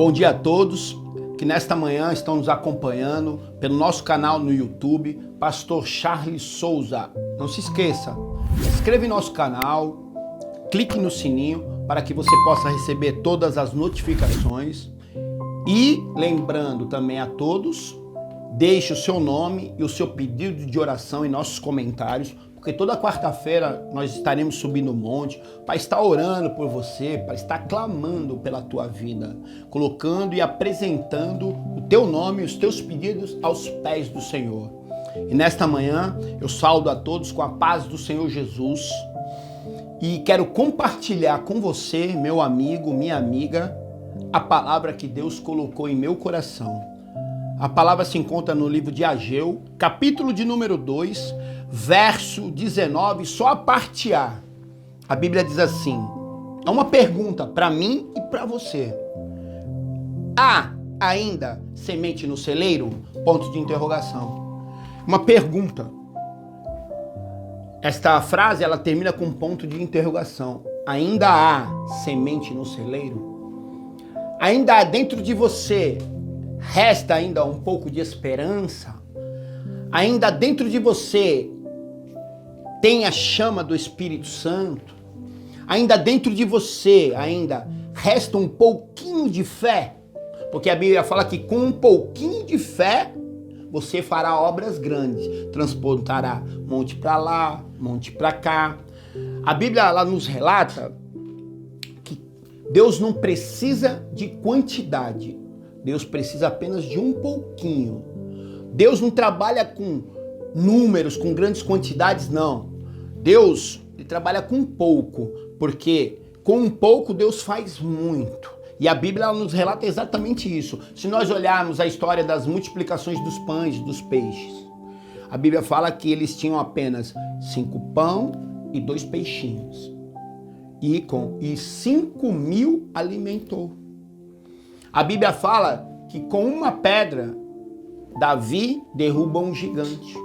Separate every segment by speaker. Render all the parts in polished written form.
Speaker 1: Bom dia a todos que nesta manhã estão nos acompanhando pelo nosso canal no YouTube, Pastor Charles Souza. Não se esqueça, inscreva em nosso canal, clique no sininho para que você possa receber todas as notificações. E lembrando também a todos, deixe o seu nome e o seu pedido de oração em nossos comentários, porque toda quarta-feira nós estaremos subindo o monte para estar orando por você, para estar clamando pela tua vida, colocando e apresentando o teu nome e os teus pedidos aos pés do Senhor. E nesta manhã eu saúdo a todos com a paz do Senhor Jesus e quero compartilhar com você, meu amigo, minha amiga, a palavra que Deus colocou em meu coração. A palavra se encontra no livro de Ageu, capítulo de número 2, verso 19, só a parte A. A Bíblia diz assim, é uma pergunta para mim e para você. Há ainda semente no celeiro? Ponto de interrogação. Uma pergunta. Esta frase, ela termina com um ponto de interrogação. Ainda há semente no celeiro? Ainda há dentro de você, resta ainda um pouco de esperança? Ainda dentro de você tem a chama do Espírito Santo? Ainda dentro de você ainda resta um pouquinho de fé? Porque a Bíblia fala que com um pouquinho de fé você fará obras grandes, transportará monte para lá, monte para cá. A Bíblia ela nos relata que Deus não precisa de quantidade, Deus precisa apenas de um pouquinho. Deus não trabalha com números, com grandes quantidades, não. Deus ele trabalha com pouco, porque com um pouco Deus faz muito. E a Bíblia ela nos relata exatamente isso. Se nós olharmos a história das multiplicações dos pães e dos peixes, a Bíblia fala que eles tinham apenas 5 pão e 2 peixinhos. E 5.000 alimentou. A Bíblia fala que com uma pedra Davi derruba um gigante.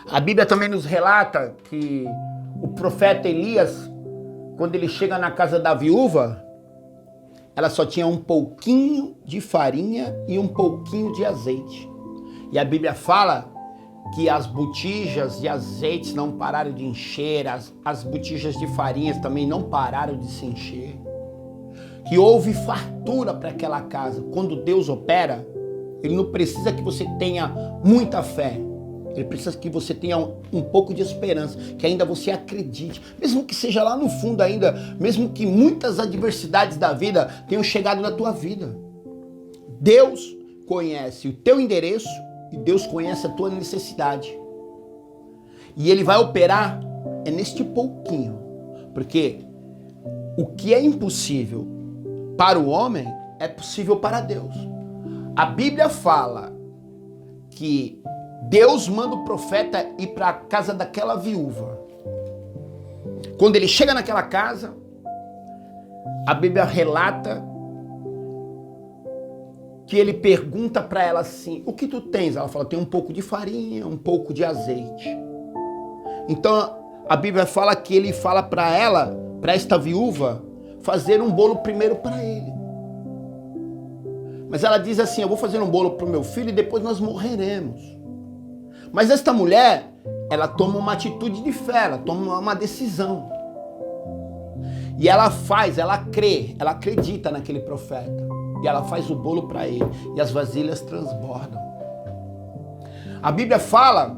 Speaker 1: A Bíblia também nos relata que o profeta Elias, quando ele chega na casa da viúva, ela só tinha um pouquinho de farinha e um pouquinho de azeite. E a Bíblia fala que as botijas de azeites não pararam de encher, as botijas de farinha também não pararam de se encher. Que houve fartura para aquela casa. Quando Deus opera, Ele não precisa que você tenha muita fé. Ele precisa que você tenha um pouco de esperança, que ainda você acredite. Mesmo que seja lá no fundo ainda, mesmo que muitas adversidades da vida tenham chegado na tua vida. Deus conhece o teu endereço e Deus conhece a tua necessidade. E Ele vai operar neste pouquinho. Porque o que é impossível para o homem é possível para Deus. A Bíblia fala que Deus manda o profeta ir para a casa daquela viúva. Quando ele chega naquela casa, a Bíblia relata que ele pergunta para ela assim, o que tu tens? Ela fala, tem um pouco de farinha, um pouco de azeite. Então a Bíblia fala que ele fala para ela, para esta viúva, fazer um bolo primeiro para ele. Mas ela diz assim, eu vou fazer um bolo para o meu filho e depois nós morreremos. Mas esta mulher, ela toma uma atitude de fé, ela toma uma decisão. E ela faz, ela crê, ela acredita naquele profeta. E ela faz o bolo para ele. E as vasilhas transbordam. A Bíblia fala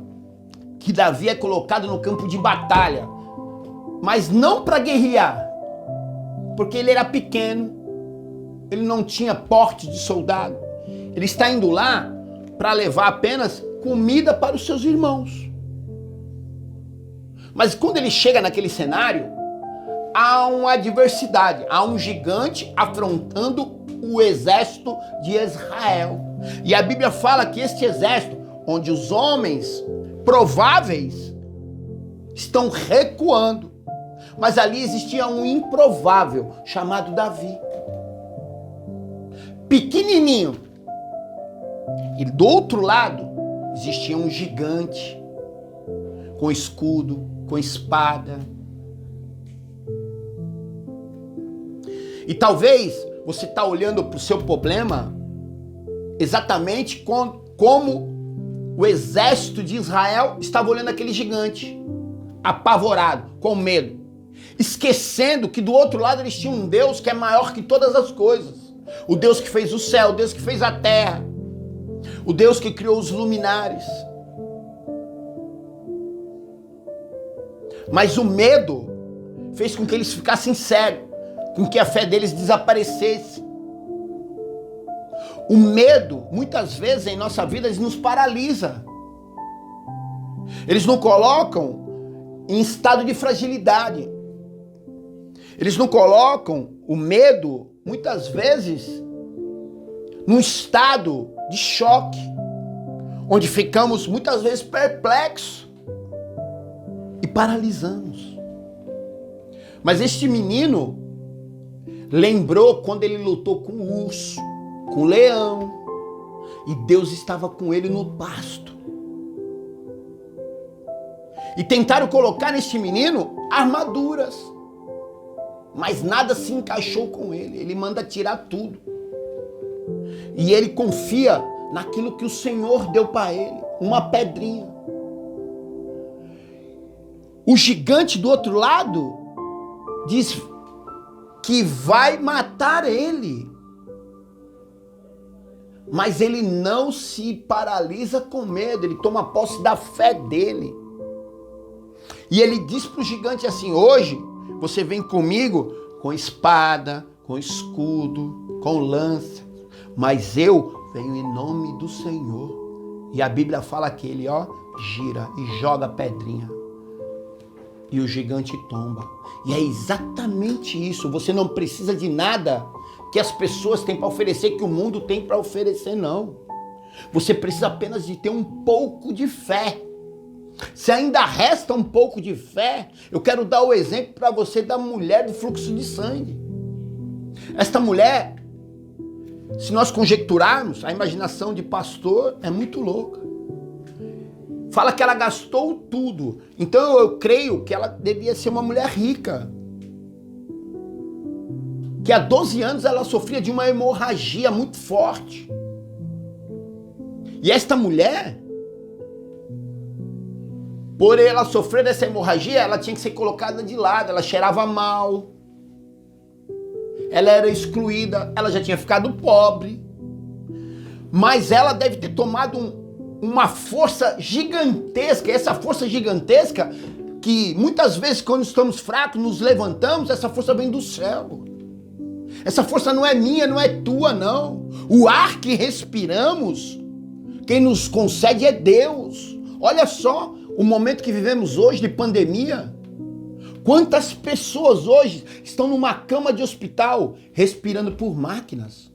Speaker 1: que Davi é colocado no campo de batalha. Mas não para guerrear. Porque ele era pequeno. Ele não tinha porte de soldado. Ele está indo lá para levar apenas comida para os seus irmãos. Mas quando ele chega naquele cenário, há uma adversidade, há um gigante afrontando o exército de Israel. E a Bíblia fala que este exército, onde os homens prováveis estão recuando, mas ali existia um improvável chamado Davi. Pequenininho. E do outro lado, existia um gigante, com escudo, com espada. E talvez você está olhando para o seu problema exatamente como o exército de Israel estava olhando aquele gigante, apavorado, com medo, esquecendo que do outro lado eles tinham um Deus que é maior que todas as coisas. O Deus que fez o céu, o Deus que fez a terra, o Deus que criou os luminares. Mas o medo fez com que eles ficassem cegos, com que a fé deles desaparecesse. O medo, muitas vezes em nossa vida, ele nos paralisa. Eles nos colocam em estado de fragilidade. Eles nos colocam, o medo, muitas vezes, num estado de choque, onde ficamos muitas vezes perplexos e paralisamos. Mas este menino lembrou quando ele lutou com o urso, com o leão, e Deus estava com ele no pasto. E tentaram colocar neste menino armaduras, mas nada se encaixou com ele. Ele manda tirar tudo. E ele confia naquilo que o Senhor deu para ele, uma pedrinha. O gigante do outro lado diz que vai matar ele. Mas ele não se paralisa com medo, ele toma posse da fé dele. E ele diz para o gigante assim: hoje você vem comigo com espada, com escudo, com lança, mas eu venho em nome do Senhor. E a Bíblia fala que ele, gira e joga a pedrinha. E o gigante tomba. E é exatamente isso. Você não precisa de nada que as pessoas têm para oferecer, que o mundo tem para oferecer, não. Você precisa apenas de ter um pouco de fé. Se ainda resta um pouco de fé, eu quero dar o exemplo para você da mulher do fluxo de sangue. Esta mulher, se nós conjecturarmos, a imaginação de pastor é muito louca. Fala que ela gastou tudo. Então eu creio que ela devia ser uma mulher rica. Que há 12 anos ela sofria de uma hemorragia muito forte. E esta mulher, por ela sofrer dessa hemorragia, ela tinha que ser colocada de lado. Ela cheirava mal. Ela era excluída. Ela já tinha ficado pobre. Mas ela deve ter tomado uma força gigantesca. E essa força gigantesca, que muitas vezes quando estamos fracos, nos levantamos, essa força vem do céu. Essa força não é minha, não é tua, não. O ar que respiramos, quem nos concede é Deus. Olha só o momento que vivemos hoje de pandemia. Quantas pessoas hoje estão numa cama de hospital respirando por máquinas?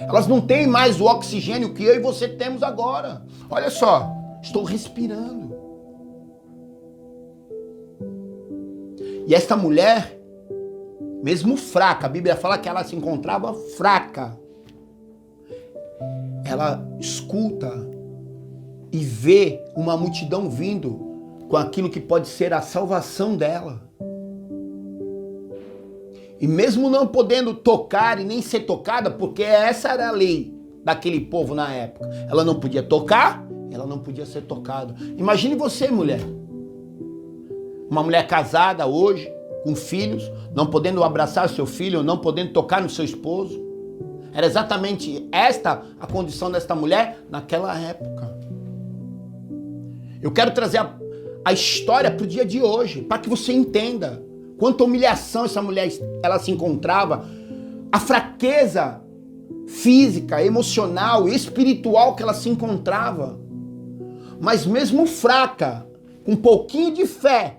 Speaker 1: Elas não têm mais o oxigênio que eu e você temos agora. Olha só, estou respirando. E esta mulher, mesmo fraca, a Bíblia fala que ela se encontrava fraca. Ela escuta e vê uma multidão vindo com aquilo que pode ser a salvação dela. E mesmo não podendo tocar e nem ser tocada, porque essa era a lei daquele povo na época. Ela não podia tocar, ela não podia ser tocada. Imagine você, mulher. Uma mulher casada hoje, com filhos, não podendo abraçar seu filho, não podendo tocar no seu esposo. Era exatamente esta a condição desta mulher naquela época. Eu quero trazer a história para o dia de hoje, para que você entenda quanta humilhação essa mulher ela se encontrava, a fraqueza física, emocional e espiritual que ela se encontrava. Mas mesmo fraca, com um pouquinho de fé,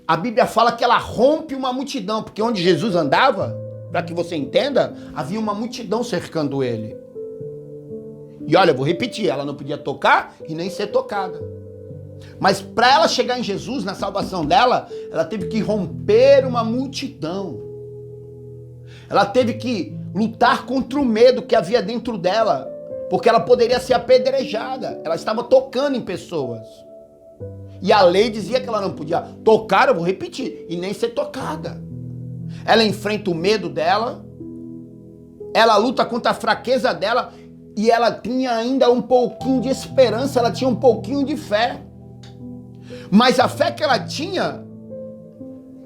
Speaker 1: a Bíblia fala que ela rompe uma multidão, porque onde Jesus andava, para que você entenda, havia uma multidão cercando ele. E olha, eu vou repetir, ela não podia tocar e nem ser tocada. Mas para ela chegar em Jesus, na salvação dela, ela teve que romper uma multidão. Ela teve que lutar contra o medo que havia dentro dela, porque ela poderia ser apedrejada. Ela estava tocando em pessoas. E a lei dizia que ela não podia tocar, eu vou repetir, e nem ser tocada. Ela enfrenta o medo dela, ela luta contra a fraqueza dela e ela tinha ainda um pouquinho de esperança, ela tinha um pouquinho de fé. Mas a fé que ela tinha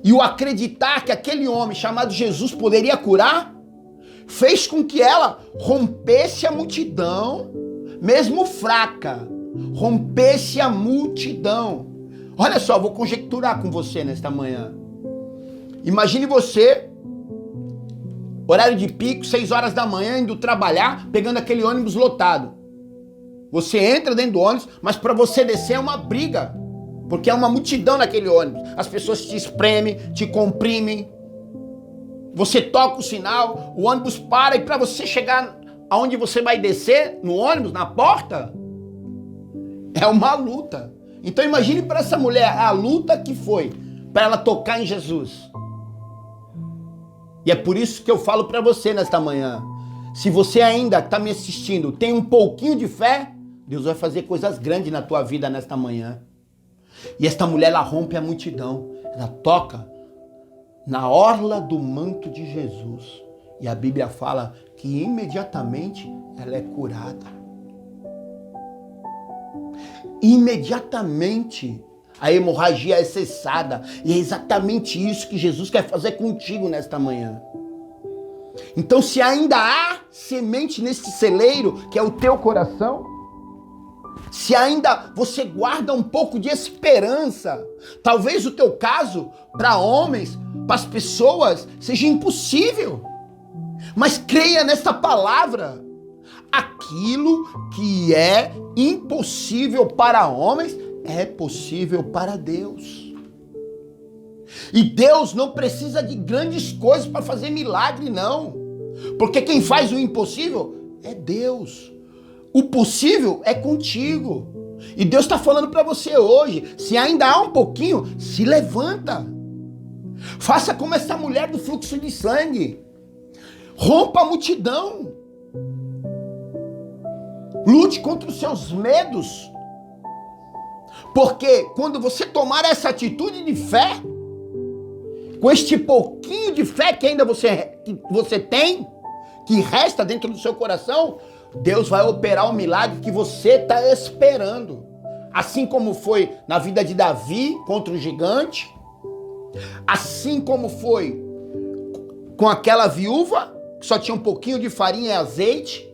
Speaker 1: e o acreditar que aquele homem chamado Jesus poderia curar, fez com que ela rompesse a multidão, mesmo fraca, rompesse a multidão. Olha só, vou conjecturar com você nesta manhã. Imagine você, horário de pico, 6 horas da manhã, indo trabalhar, pegando aquele ônibus lotado. Você entra dentro do ônibus, mas para você descer é uma briga, porque é uma multidão naquele ônibus. As pessoas te espremem, te comprimem. Você toca o sinal, o ônibus para, e para você chegar aonde você vai descer, no ônibus, na porta, é uma luta. Então imagine para essa mulher a luta que foi para ela tocar em Jesus. E é por isso que eu falo para você nesta manhã, se você ainda está me assistindo, tem um pouquinho de fé, Deus vai fazer coisas grandes na tua vida nesta manhã. E esta mulher, ela rompe a multidão, ela toca na orla do manto de Jesus. E a Bíblia fala que imediatamente ela é curada. Imediatamente a hemorragia é cessada. E é exatamente isso que Jesus quer fazer contigo nesta manhã. Então, se ainda há semente nesse celeiro, que é o teu coração, se ainda você guarda um pouco de esperança, talvez o teu caso, para homens, para as pessoas, seja impossível. Mas creia nesta palavra. Aquilo que é impossível para homens é possível para Deus. E Deus não precisa de grandes coisas para fazer milagre, não. Porque quem faz o impossível é Deus. O possível é contigo. E Deus está falando para você hoje, se ainda há um pouquinho, se levanta. Faça como essa mulher do fluxo de sangue. Rompa a multidão. Lute contra os seus medos. Porque quando você tomar essa atitude de fé, com este pouquinho de fé que ainda você tem, que resta dentro do seu coração, Deus vai operar o milagre que você está esperando. Assim como foi na vida de Davi contra o gigante, assim como foi com aquela viúva, que só tinha um pouquinho de farinha e azeite,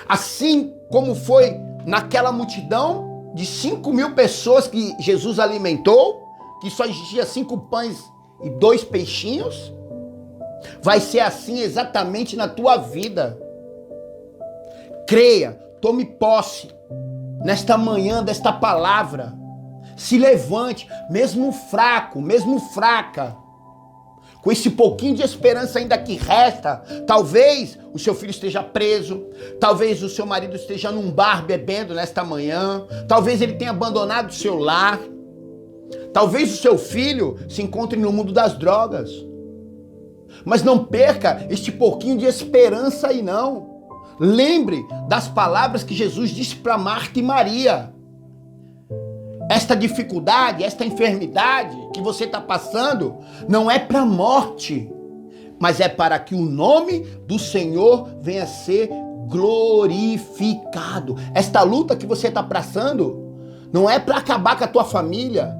Speaker 1: assim como foi naquela multidão de 5.000 pessoas que Jesus alimentou, que só existia 5 pães e 2 peixinhos, vai ser assim exatamente na tua vida. Creia, tome posse nesta manhã desta palavra. Se levante, mesmo fraco, mesmo fraca, com esse pouquinho de esperança ainda que resta. Talvez o seu filho esteja preso, talvez o seu marido esteja num bar bebendo nesta manhã, talvez ele tenha abandonado o seu lar, talvez o seu filho se encontre no mundo das drogas. Mas não perca este pouquinho de esperança aí não. Lembre das palavras que Jesus disse para Marta e Maria. Esta dificuldade, esta enfermidade que você está passando, não é para a morte, mas é para que o nome do Senhor venha a ser glorificado. Esta luta que você está passando, não é para acabar com a tua família,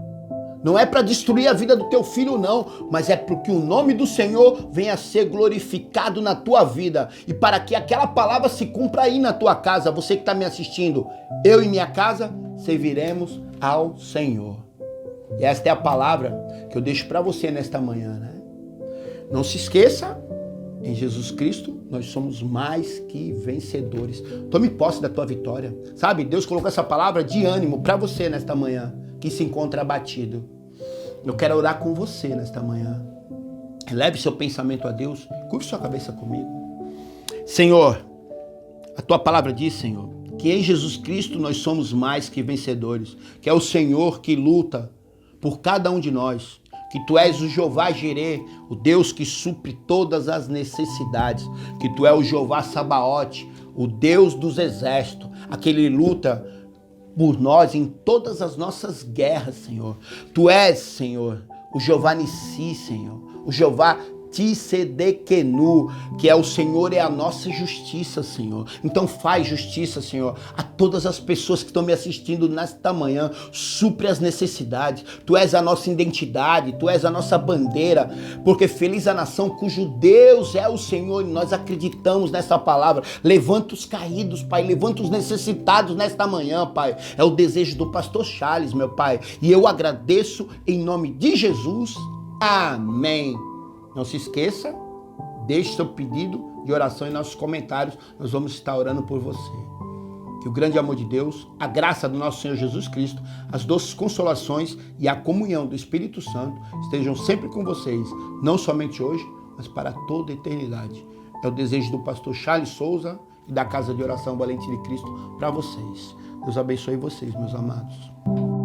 Speaker 1: não é para destruir a vida do teu filho, não, mas é para que o nome do Senhor venha a ser glorificado na tua vida e para que aquela palavra se cumpra aí na tua casa. Você que está me assistindo, eu e minha casa serviremos ao Senhor. E esta é a palavra que eu deixo para você nesta manhã, né? Não se esqueça, em Jesus Cristo nós somos mais que vencedores. Tome posse da tua vitória. Sabe, Deus colocou essa palavra de ânimo para você nesta manhã, que se encontra abatido. Eu quero orar com você nesta manhã. Leve seu pensamento a Deus. Curve sua cabeça comigo. Senhor, a tua palavra diz, Senhor, que em Jesus Cristo nós somos mais que vencedores, que é o Senhor que luta por cada um de nós, que tu és o Jeová Jirê, o Deus que supre todas as necessidades, que tu és o Jeová Sabaote, o Deus dos exércitos, aquele que luta por nós em todas as nossas guerras, Senhor. Tu és, Senhor, o Jeová Nissi, Senhor, o Jeová Tissedekenu, que é o Senhor, é a nossa justiça, Senhor. Então faz justiça, Senhor, a todas as pessoas que estão me assistindo nesta manhã. Supre as necessidades. Tu és a nossa identidade, Tu és a nossa bandeira, porque feliz a nação cujo Deus é o Senhor, e nós acreditamos nessa palavra. Levanta os caídos, Pai, levanta os necessitados nesta manhã, Pai. É o desejo do pastor Charles, meu Pai, e eu agradeço em nome de Jesus. Amém. Não se esqueça, deixe seu pedido de oração em nossos comentários. Nós vamos estar orando por você. Que o grande amor de Deus, a graça do nosso Senhor Jesus Cristo, as doces consolações e a comunhão do Espírito Santo estejam sempre com vocês, não somente hoje, mas para toda a eternidade. É o desejo do pastor Charles Souza e da Casa de Oração Valente de Cristo para vocês. Deus abençoe vocês, meus amados.